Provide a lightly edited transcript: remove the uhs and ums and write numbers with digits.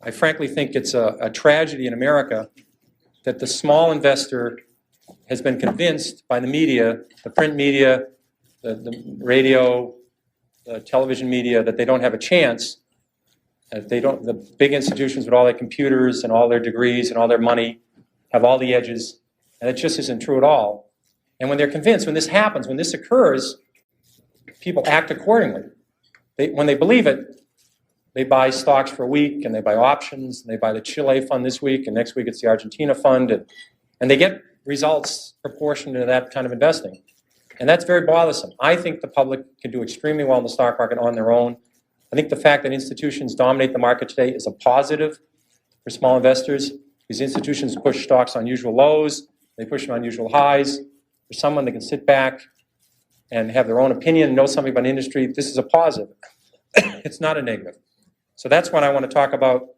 I frankly think it's a tragedy in America that the small investor has been convinced by the media, the print media, the radio, the television media, that they don't have a chance. The big institutions with all their computers and all their degrees and all their money have all the edges, and it just isn't true at all. And when they're convinced, when this happens, when this occurs, people act accordingly. When they believe it, they buy stocks for a week, and they buy options, and they buy the Chile fund this week, and next week it's the Argentina fund, and they get results proportionate to that kind of investing. And that's very bothersome. I think the public can do extremely well in the stock market on their own. I think the fact that institutions dominate the market today is a positive for small investors. These institutions push stocks on usual lows, they push them on usual highs. For someone that can sit back and have their own opinion, know something about industry, this is a positive. It's not a negative. So that's what I want to talk about